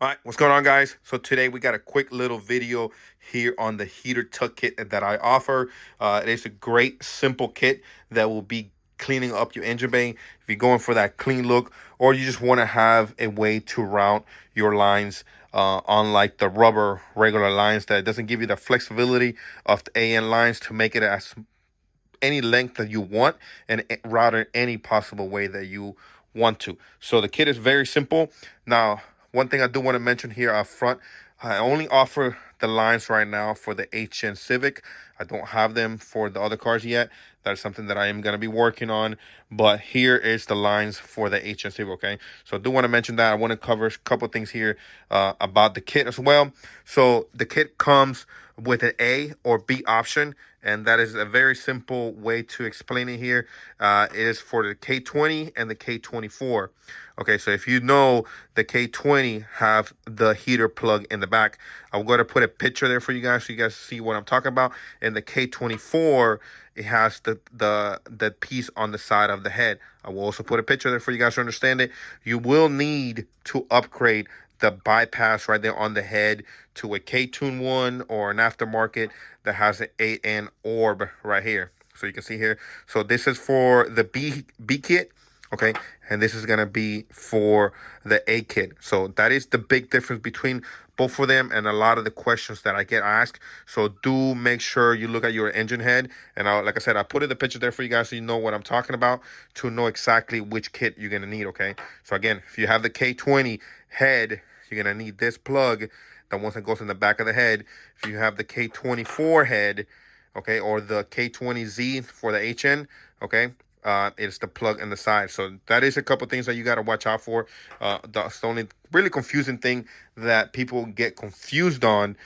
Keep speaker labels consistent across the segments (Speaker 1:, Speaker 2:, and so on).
Speaker 1: All right, what's going on, guys? So today we got a quick little video here on the heater tuck kit that I offer. It is a great, simple kit that will be cleaning up your engine bay if you're going for that clean look, or you just want to have a way to route your lines, unlike the rubber regular lines that doesn't give you the flexibility of the AN lines to make it as any length that you want and route it any possible way that you want to. So the kit is very simple. Now, one thing I do want to mention here up front, I only offer the lines right now for the HN Civic. I don't have them for the other cars yet. That's something that I am going to be working on. But here is the lines for the HN Civic, okay? So I do want to mention that. I want to cover a couple things here about the kit as well. So the kit comes with an A or B option, and that is a very simple way to explain it here. It is for the K20 and the K24. Okay, so if you know the K20 have the heater plug in the back, I'm going to put a picture there for you guys so you guys see what I'm talking about. And the K24, it has the piece on the side of the head. I will also put a picture there for you guys to understand it. You will need to upgrade the bypass right there on the head to a K-Tune one or an aftermarket that has an AN orb right here. So you can see here. So this is for the B kit, okay, and this is gonna be for the A kit. So that is the big difference between both of them and a lot of the questions that I get asked. So do make sure you look at your engine head, and like I said, I put in the picture there for you guys so you know what I'm talking about, to know exactly which kit you're gonna need. Okay, so again, if you have the K20 head, you're gonna need this plug, the one that goes in the back of the head. If you have the K24 head, okay, or the K20Z for the HN, okay, it's the plug in the side. So that is a couple things that you got to watch out for. That's the only really confusing thing that people get confused on.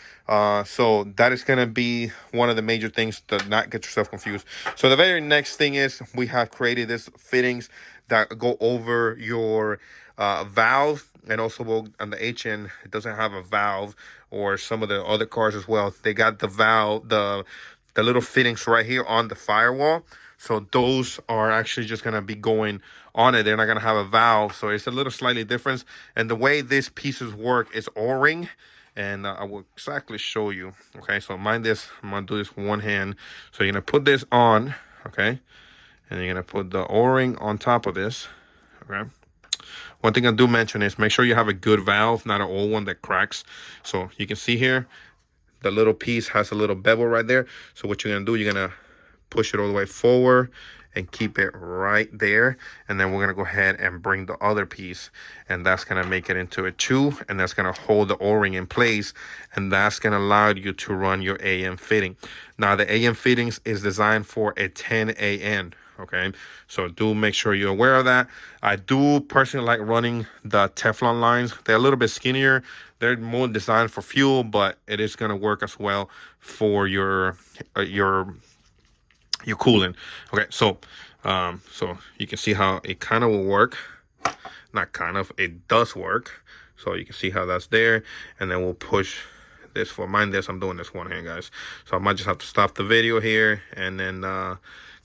Speaker 1: So that is going to be one of the major things to not get yourself confused. So the very next thing is we have created this fittings that go over your valve, and also on the HN it doesn't have a valve, or some of the other cars as well. They got the valve, the little fittings right here on the firewall. So those are actually just going to be going on it. They're not going to have a valve. So it's a little slightly different. And the way these pieces work is O-ring. And I will exactly show you. Okay, so mind this. I'm going to do this with one hand. So you're going to put this on. Okay. And you're going to put the O-ring on top of this. Okay. One thing I do mention is make sure you have a good valve, not an old one that cracks. So you can see here, the little piece has a little bevel right there. So what you're going to do, you're going to push it all the way forward and keep it right there. And then we're going to go ahead and bring the other piece, and that's going to make it into a chew, and that's going to hold the O-ring in place, and that's going to allow you to run your AM fitting. Now the AM fittings is designed for a 10 AN. Okay, so do make sure you're aware of that. I do personally like running the Teflon lines. They're a little bit skinnier. They're more designed for fuel, but it is going to work as well for your coolant. Okay, so so you can see how it kind of will work. Not kind of, it does work. So you can see how that's there, and then we'll push this for mind this. I'm doing this one hand, guys, so I might just have to stop the video here and then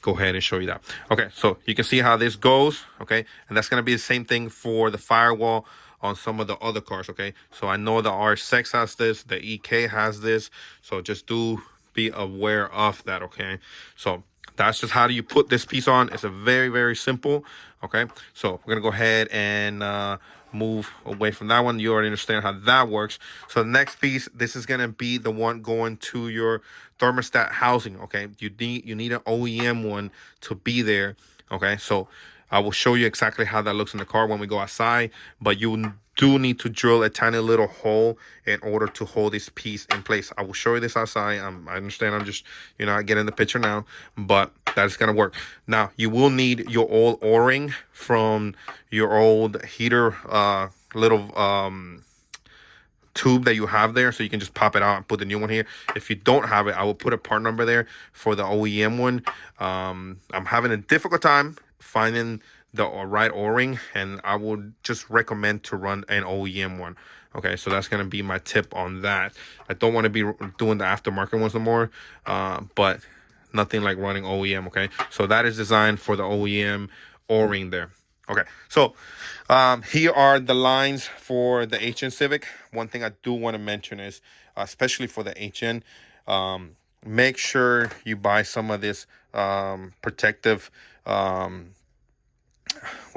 Speaker 1: go ahead and show you that. Okay, so you can see how this goes. Okay, and that's going to be the same thing for the firewall on some of the other cars. Okay, so I know the RX has this, the EK has this, so just do be aware of that. Okay, so that's just how do you put this piece on. It's a very simple. Okay, so we're gonna go ahead and move away from that one. You already understand how that works. So the next piece, this is gonna be the one going to your thermostat housing. Okay, you need an OEM one to be there. Okay, so I will show you exactly how that looks in the car when we go outside, but you do need to drill a tiny little hole in order to hold this piece in place. I will show you this outside. I understand I'm just, getting the picture now, but that's going to work. Now, you will need your old O-ring from your old heater little tube that you have there, so you can just pop it out and put the new one here. If you don't have it, I will put a part number there for the OEM one. I'm having a difficult time finding the right O-ring, and I would just recommend to run an OEM one. Okay, so that's going to be my tip on that. I don't want to be doing the aftermarket ones no more, but nothing like running OEM. Okay, so that is designed for the OEM O-ring there. Okay, so here are the lines for the HN Civic. One thing I do want to mention is, especially for the HN, make sure you buy some of this protective, what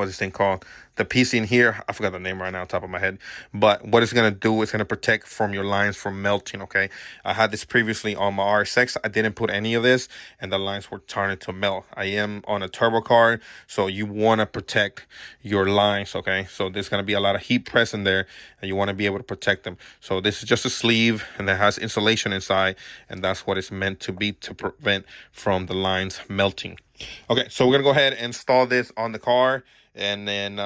Speaker 1: is this thing called? The piece in here, I forgot the name right now on top of my head. But what it's going to do is going to protect from your lines from melting, okay? I had this previously on my RSX. I didn't put any of this, and the lines were starting to melt. I am on a turbo car, so you want to protect your lines, okay? So there's going to be a lot of heat press in there, and you want to be able to protect them. So this is just a sleeve, and it has insulation inside, and that's what it's meant to be, to prevent from the lines melting. Okay, so we're gonna go ahead and install this on the car, and then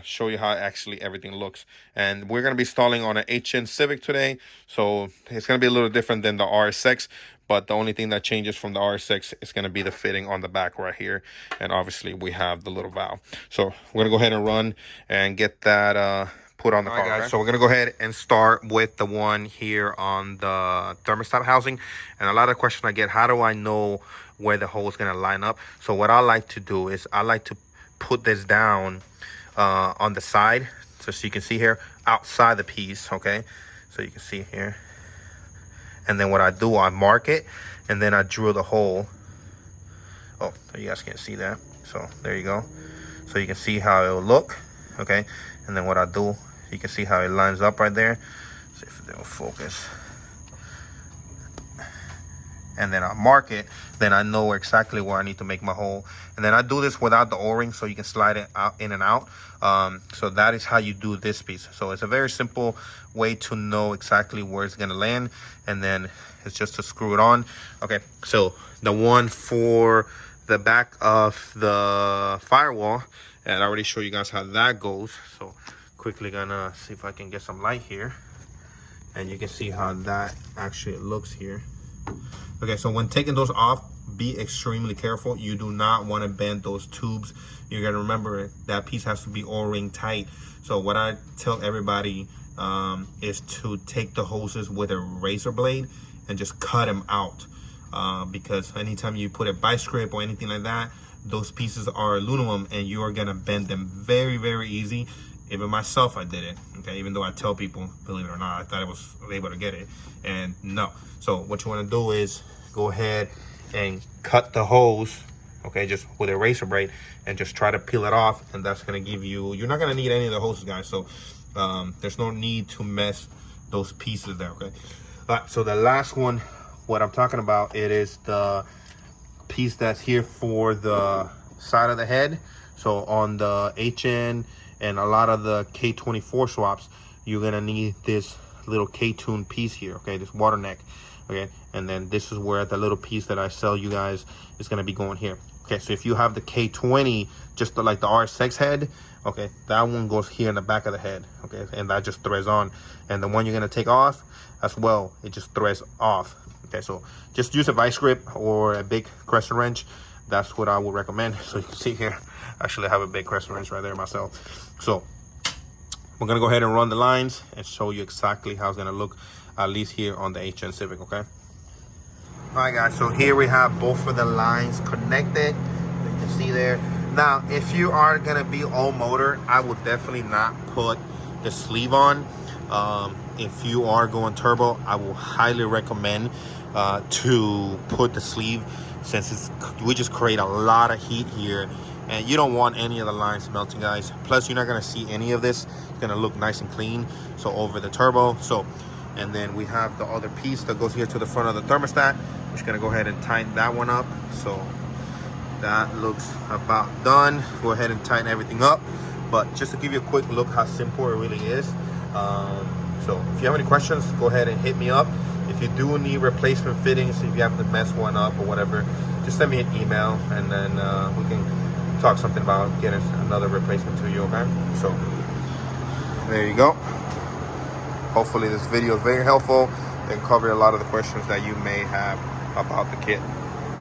Speaker 1: show you how actually everything looks. And we're gonna be installing on an HN Civic today, so it's gonna be a little different than the RSX, but the only thing that changes from the RSX is gonna be the fitting on the back right here, and obviously we have the little valve. So we're gonna go ahead and run and get that put on the car. Guys, okay? So we're gonna go ahead and start with the one here on the thermostat housing. And a lot of questions I get, how do I know where the hole is gonna line up? So what I like to do is I like to put this down on the side, so you can see here outside the piece, okay? So you can see here. And then what I do, I mark it, and then I drill the hole. Oh, you guys can't see that. So there you go. So you can see how it will look, okay? And then what I do, you can see how it lines up right there. See if it'll focus. And then I mark it, then I know exactly where I need to make my hole. And then I do this without the O-ring, so you can slide it out, in and out. So that is how you do this piece. So it's a very simple way to know exactly where it's gonna land, and then it's just to screw it on. Okay, so the one for the back of the firewall, and I already showed you guys how that goes. So quickly gonna see if I can get some light here, and you can see how that actually looks here. Okay, so when taking those off, be extremely careful. You do not want to bend those tubes. You got to remember that piece has to be O-ring tight. So what I tell everybody is to take the hoses with a razor blade and just cut them out, because anytime you put a vice grip or anything like that, those pieces are aluminum and you are gonna bend them very, very easy. Even myself, I did it, okay? Even though I tell people, believe it or not, I thought I was able to get it, and no. So what you wanna do is go ahead and cut the hose, okay, just with a razor blade, and just try to peel it off, and that's gonna give you, you're not gonna need any of the hoses, guys, so there's no need to mess those pieces there, okay? All right, so the last one, what I'm talking about, it is the piece that's here for the side of the head. So on the HN and a lot of the K24 swaps, you're gonna need this little K-tune piece here, okay, this water neck, okay? And then this is where the little piece that I sell you guys is gonna be going here. Okay, so if you have the K20, just like the RSX head, okay, that one goes here in the back of the head, okay, and that just threads on. And the one you're gonna take off as well, it just threads off. Okay, so just use a vice grip or a big crescent wrench. That's what I would recommend. So you can see here, actually I have a big crescent wrench right there myself. So we're gonna go ahead and run the lines and show you exactly how it's gonna look, at least here on the HN Civic, okay? All right, guys, so here we have both of the lines connected. You can see there. Now, if you are gonna be all motor, I would definitely not put the sleeve on. If you are going turbo, I will highly recommend to put the sleeve, since we just create a lot of heat here, and you don't want any of the lines melting, guys. Plus, you're not gonna see any of this. It's gonna look nice and clean, so over the turbo. So, and then we have the other piece that goes here to the front of the thermostat. We're just gonna go ahead and tighten that one up. So that looks about done. Go ahead and tighten everything up. But just to give you a quick look how simple it really is. So if you have any questions, go ahead and hit me up. If you do need replacement fittings, if you have to mess one up or whatever, just send me an email, and then we can talk something about getting another replacement to you, okay? So there you go. Hopefully this video is very helpful and covered a lot of the questions that you may have about the kit.